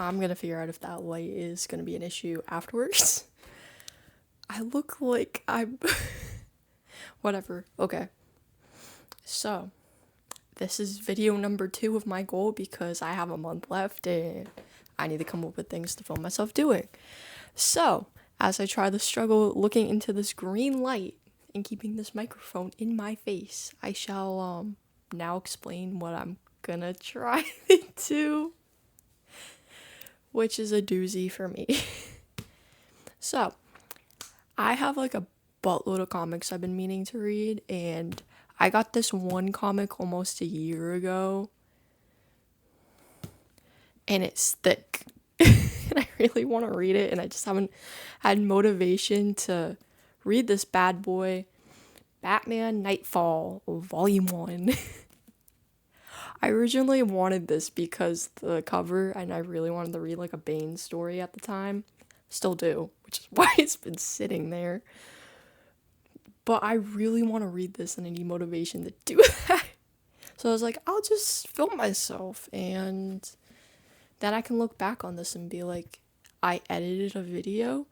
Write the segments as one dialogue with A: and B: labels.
A: I'm gonna figure out if that light is gonna be an issue afterwards. I look like I'm... Whatever. Okay. So, this is video number 2 of my goal because I have a month left and I need to come up with things to film myself doing. So, as I try to struggle looking into this green light and keeping this microphone in my face, I shall now explain what I'm gonna try to do, which is a doozy for me. So, I have like a buttload of comics I've been meaning to read, and I got this one comic almost a year ago, and it's thick. And I really want to read it, and I just haven't had motivation to read this bad boy. Batman Nightfall, vol.1. I originally wanted this because the cover, and I really wanted to read like a Bane story at the time. Still do, which is why it's been sitting there. But I really want to read this and I need motivation to do that. So I was like, I'll just film myself and then I can look back on this and be like, I edited a video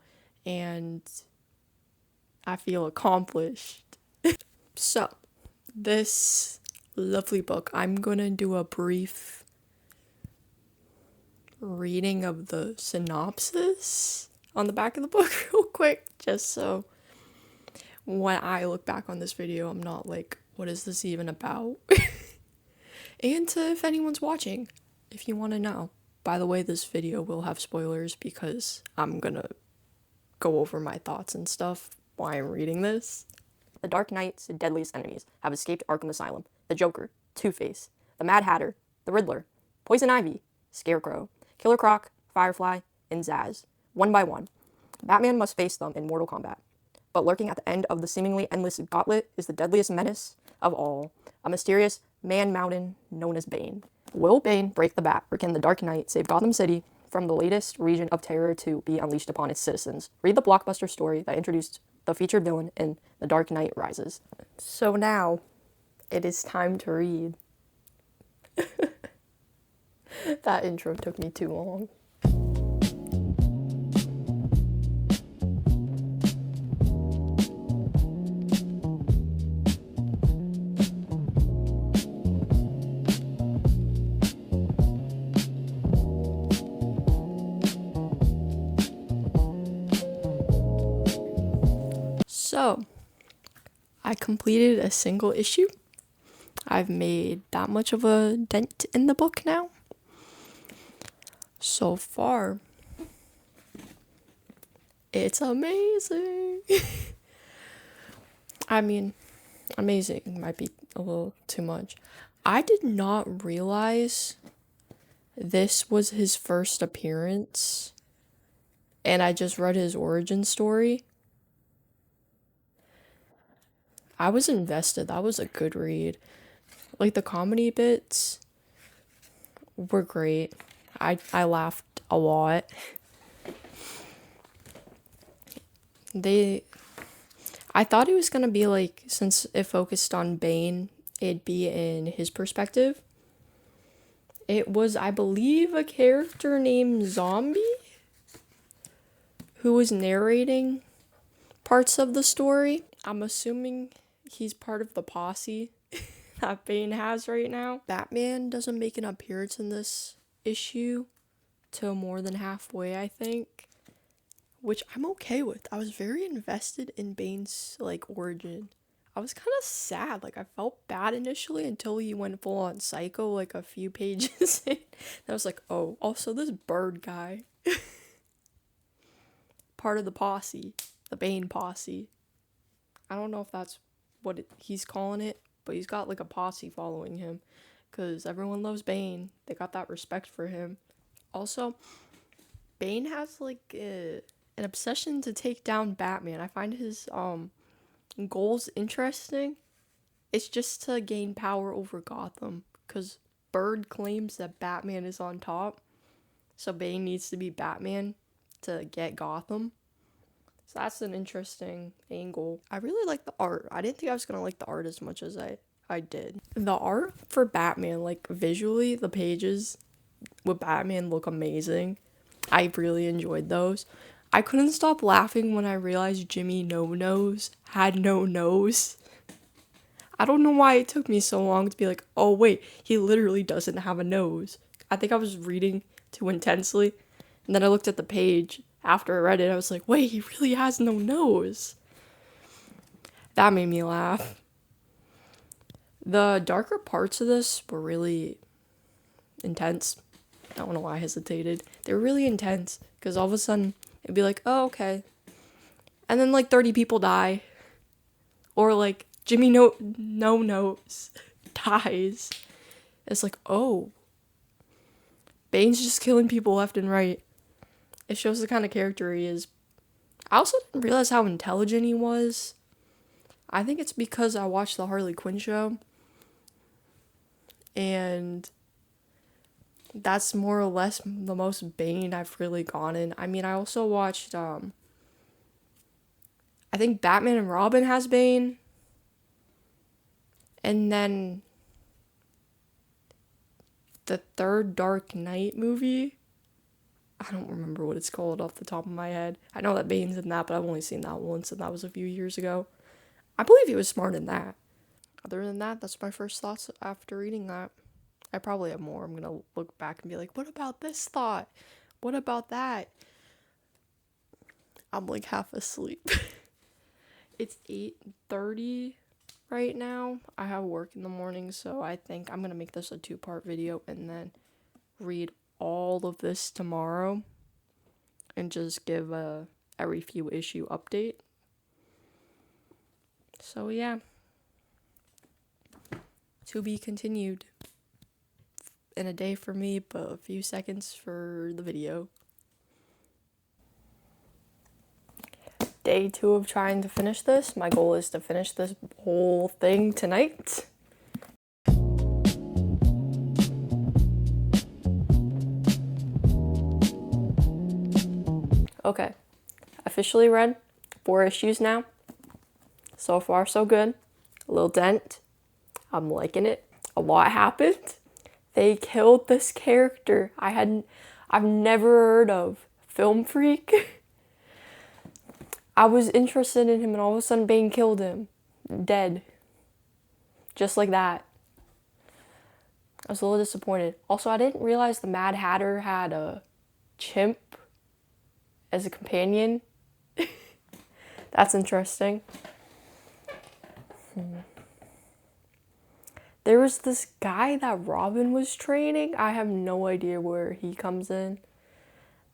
A: and I feel accomplished. So, this lovely book, I'm gonna do a brief reading of the synopsis on the back of the book real quick, just so when I look back on this video, I'm not like, what is this even about? And if anyone's watching, if you want to know. By the way, this video will have spoilers because I'm gonna go over my thoughts and stuff while I'm reading this. The Dark Knight's deadliest enemies have escaped Arkham Asylum. The Joker, Two-Face, the Mad Hatter, the Riddler, Poison Ivy, Scarecrow, Killer Croc, Firefly, and Zsasz. One by one, Batman must face them in mortal combat. But lurking at the end of the seemingly endless gauntlet is the deadliest menace of all, a mysterious man-mountain known as Bane. Will Bane break the bat, or can the Dark Knight save Gotham City from the latest region of terror to be unleashed upon its citizens? Read the blockbuster story that introduced the featured villain in The Dark Knight Rises. So now, it is time to read. That intro took me too long. So, I completed a single issue. I've made that much of a dent in the book now. So far, it's amazing. I mean, amazing might be a little too much. I did not realize this was his first appearance, and I just read his origin story. I was invested. That was a good read. Like, the comedy bits were great. I laughed a lot. I thought it was gonna be like, since it focused on Bane, it'd be in his perspective. It was, I believe, a character named Zombie who was narrating parts of the story. I'm assuming he's part of the posse that Bane has right now. Batman doesn't make an appearance in this issue till more than halfway, I think, which I'm okay with. I was very invested in Bane's like origin. I was kind of sad, like I felt bad initially until he went full on psycho like a few pages in. I was like, oh, also this bird guy, part of the posse, the Bane posse. I don't know if that's what he's calling it, but he's got like a posse following him because everyone loves Bane. They got that respect for him. Also, Bane has like an obsession to take down Batman. I find his goals interesting. It's just to gain power over Gotham because Bird claims that Batman is on top, so Bane needs to be Batman to get Gotham. So that's an interesting angle. I really like the art. I didn't think I was gonna like the art as much as I did. The art for Batman, like visually, the pages, with Batman look amazing. I really enjoyed those. I couldn't stop laughing when I realized Jimmy No Nose had no nose. I don't know why it took me so long to be like, oh wait, he literally doesn't have a nose. I think I was reading too intensely, and then I looked at the page after I read it. I was like, wait, he really has no nose. That made me laugh. The darker parts of this were really intense. I don't know why I hesitated. They were really intense because all of a sudden it'd be like, oh, okay. And then like 30 people die. Or like Jimmy No Nose dies. It's like, oh. Bane's just killing people left and right. It shows the kind of character he is. I also didn't realize how intelligent he was. I think it's because I watched the Harley Quinn show. And that's more or less the most Bane I've really gone in. I mean, I also watched, I think Batman and Robin has Bane. And then the third Dark Knight movie, I don't remember what it's called off the top of my head. I know that Bane's in that, but I've only seen that once, and that was a few years ago. I believe he was smart in that. Other than that, that's my first thoughts after reading that. I probably have more. I'm gonna look back and be like, what about this thought? What about that? I'm like half asleep. It's 8:30 right now. I have work in the morning, so I think I'm gonna make this a 2-part video and then read all of this tomorrow and just give a every few issue update. So yeah, to be continued in a day for me, but a few seconds for the video. Day 2 of trying to finish this. My goal is to finish this whole thing tonight. Okay, officially read 4 issues now. So far, so good. A little dent. I'm liking it. A lot happened. They killed this character I've never heard of. Film freak. I was interested in him and all of a sudden Bane killed him. Dead. Just like that. I was a little disappointed. Also, I didn't realize the Mad Hatter had a chimp as a companion. That's interesting. There was this guy that Robin was training. I have no idea where he comes in.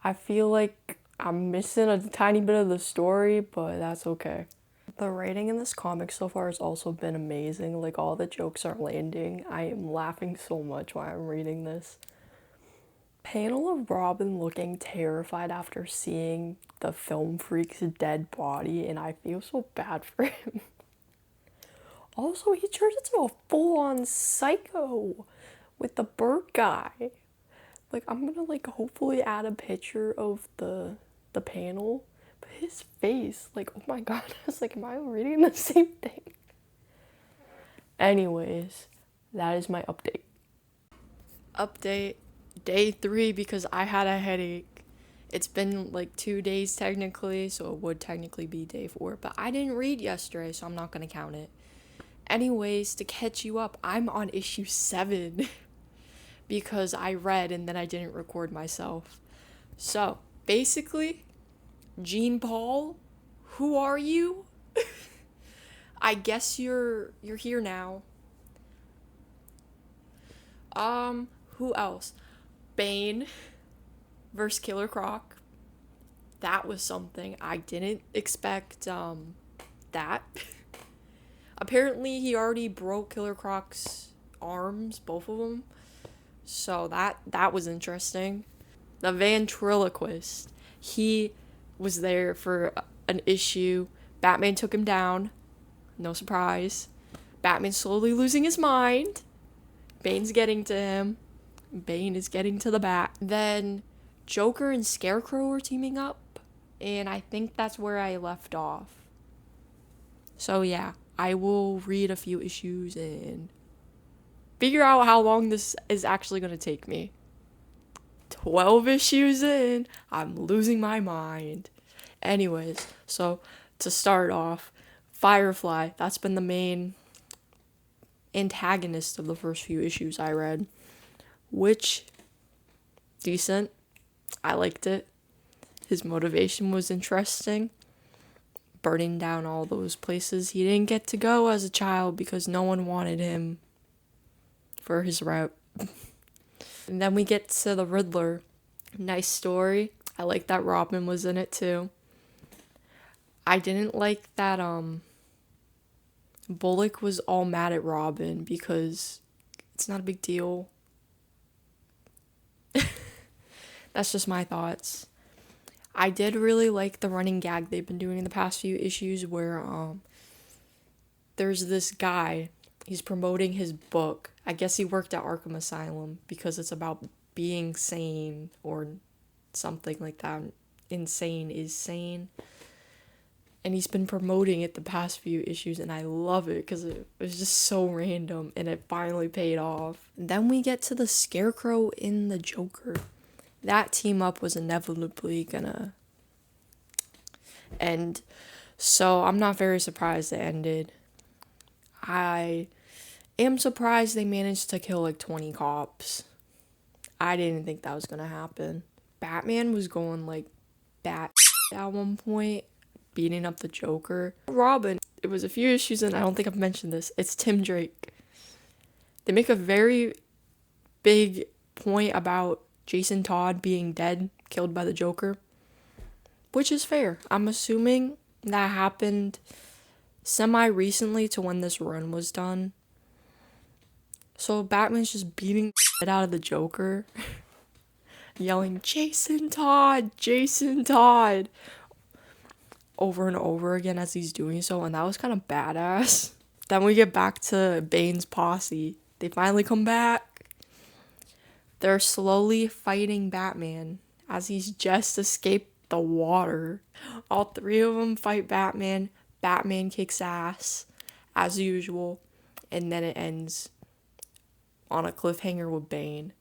A: I feel like I'm missing a tiny bit of the story, but that's okay. The writing in this comic so far has also been amazing. Like, all the jokes are landing. I am laughing so much while I'm reading this. Panel of Robin looking terrified after seeing the film freak's dead body, and I feel so bad for him. Also, he turns into a full-on psycho with the bird guy. Like, I'm gonna, like, hopefully add a picture of the panel. But his face, like, oh my god, I was like, am I reading the same thing? Anyways, that is my update. Update day 3 because I had a headache. It's been like 2 days technically, so it would technically be day 4. But I didn't read yesterday, so I'm not gonna count it. Anyways, to catch you up, I'm on issue 7 because I read and then I didn't record myself. So, basically, Jean Paul, who are you? I guess you're here now. Who else? Bane versus Killer Croc. That was something. I didn't expect that. Apparently, he already broke Killer Croc's arms, both of them. So that was interesting. The ventriloquist. He was there for an issue. Batman took him down. No surprise. Batman's slowly losing his mind. Bane's getting to him. Bane is getting to the Bat. Then Joker and Scarecrow are teaming up. And I think that's where I left off. So yeah, I will read a few issues and figure out how long this is actually going to take me. 12 issues in, I'm losing my mind. Anyways, so to start off, Firefly, that's been the main antagonist of the first few issues I read, which, decent. I liked it. His motivation was interesting. Burning down all those places he didn't get to go as a child because no one wanted him for his route. And then we get to the Riddler. Nice story. I like that Robin was in it too. I didn't like that Bullock was all mad at Robin because it's not a big deal. That's just my thoughts. I did really like the running gag they've been doing in the past few issues where there's this guy, he's promoting his book. I guess he worked at Arkham Asylum because it's about being sane or something like that. Insane is sane. And he's been promoting it the past few issues, and I love it because it was just so random, and it finally paid off. And then we get to the Scarecrow in the Joker. That team up was inevitably gonna end, so I'm not very surprised it ended. I am surprised they managed to kill like 20 cops. I didn't think that was gonna happen. Batman was going like bat at one point, beating up the Joker. Robin, it was a few issues and I don't think I've mentioned this. It's Tim Drake. They make a very big point about Jason Todd being dead, killed by the Joker, which is fair. I'm assuming that happened semi-recently to when this run was done. So Batman's just beating the shit out of the Joker, yelling, Jason Todd, over and over again as he's doing so, and that was kind of badass. Then we get back to Bane's posse. They finally come back. They're slowly fighting Batman as he's just escaped the water. All three of them fight Batman. Batman kicks ass, as usual, and then it ends on a cliffhanger with Bane.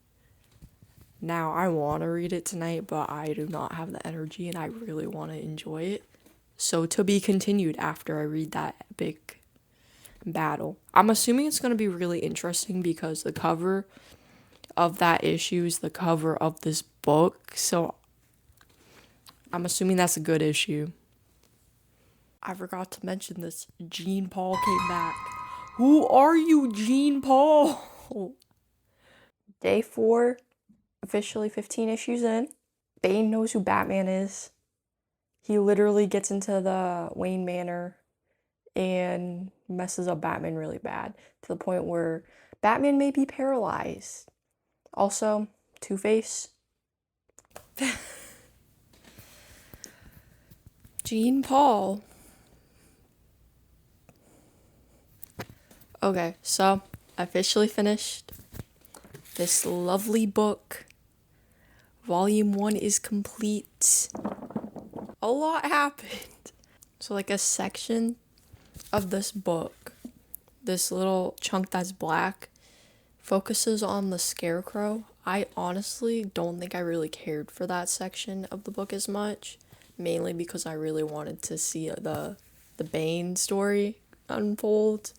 A: Now, I want to read it tonight, but I do not have the energy, and I really want to enjoy it. So, to be continued after I read that epic battle. I'm assuming it's going to be really interesting because the cover of that issue is the cover of this book, so I'm assuming that's a good issue. I forgot to mention this. Jean Paul came back. Who are you, Jean Paul? Day 4, officially 15 issues in. Bane knows who Batman is. He literally gets into the Wayne Manor and messes up Batman really bad to the point where Batman may be paralyzed. Also, Two-Face. Jean Paul. Okay, so I officially finished this lovely book. Volume 1 is complete. A lot happened. So like a section of this book, this little chunk that's black, focuses on the Scarecrow. I honestly don't think I really cared for that section of the book as much, mainly because I really wanted to see the Bane story unfold.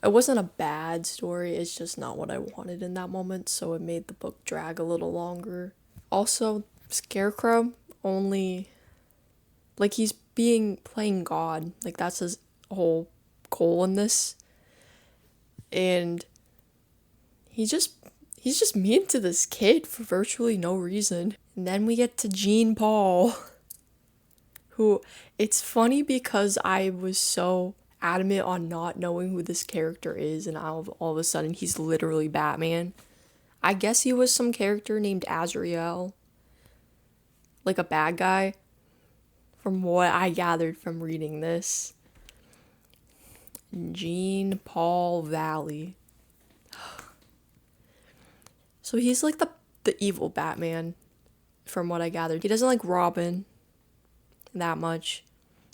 A: It wasn't a bad story, it's just not what I wanted in that moment, so it made the book drag a little longer. Also, Scarecrow only, like, he's playing God, like that's his whole goal in this, and he's just mean to this kid for virtually no reason. And then we get to Jean Paul, who, it's funny because I was so adamant on not knowing who this character is, and all of a sudden he's literally Batman. I guess he was some character named Azrael, like a bad guy, from what I gathered from reading this. Jean Paul Valley. So he's like the evil Batman, from what I gathered. He doesn't like Robin that much.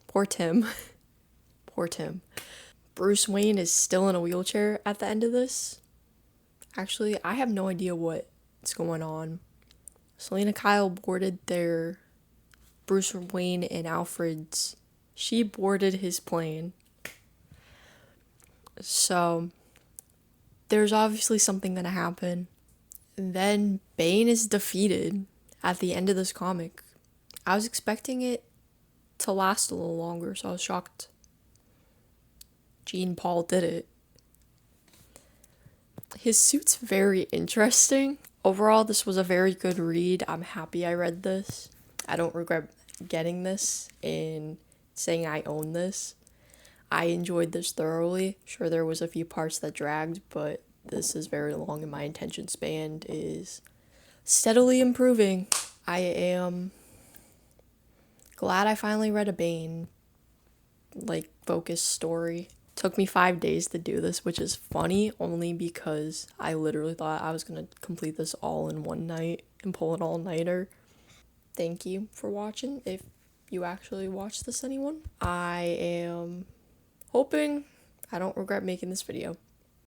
A: Poor Tim. Poor Tim. Bruce Wayne is still in a wheelchair at the end of this. Actually, I have no idea what's going on. Selena Kyle boarded their Bruce Wayne and Alfred's. She boarded his plane. So there's obviously something gonna happen. And then Bane is defeated at the end of this comic. I was expecting it to last a little longer, so I was shocked Jean Paul did it. His suit's very interesting. Overall, this was a very good read. I'm happy I read this. I don't regret getting this and saying I own this. I enjoyed this thoroughly. Sure, there was a few parts that dragged, but this is very long and my attention span is steadily improving. I am glad I finally read a Bane, focused story. Took me 5 days to do this, which is funny only because I literally thought I was gonna complete this all in one night and pull an all-nighter. Thank you for watching, if you actually watched this, anyone. I am hoping I don't regret making this video.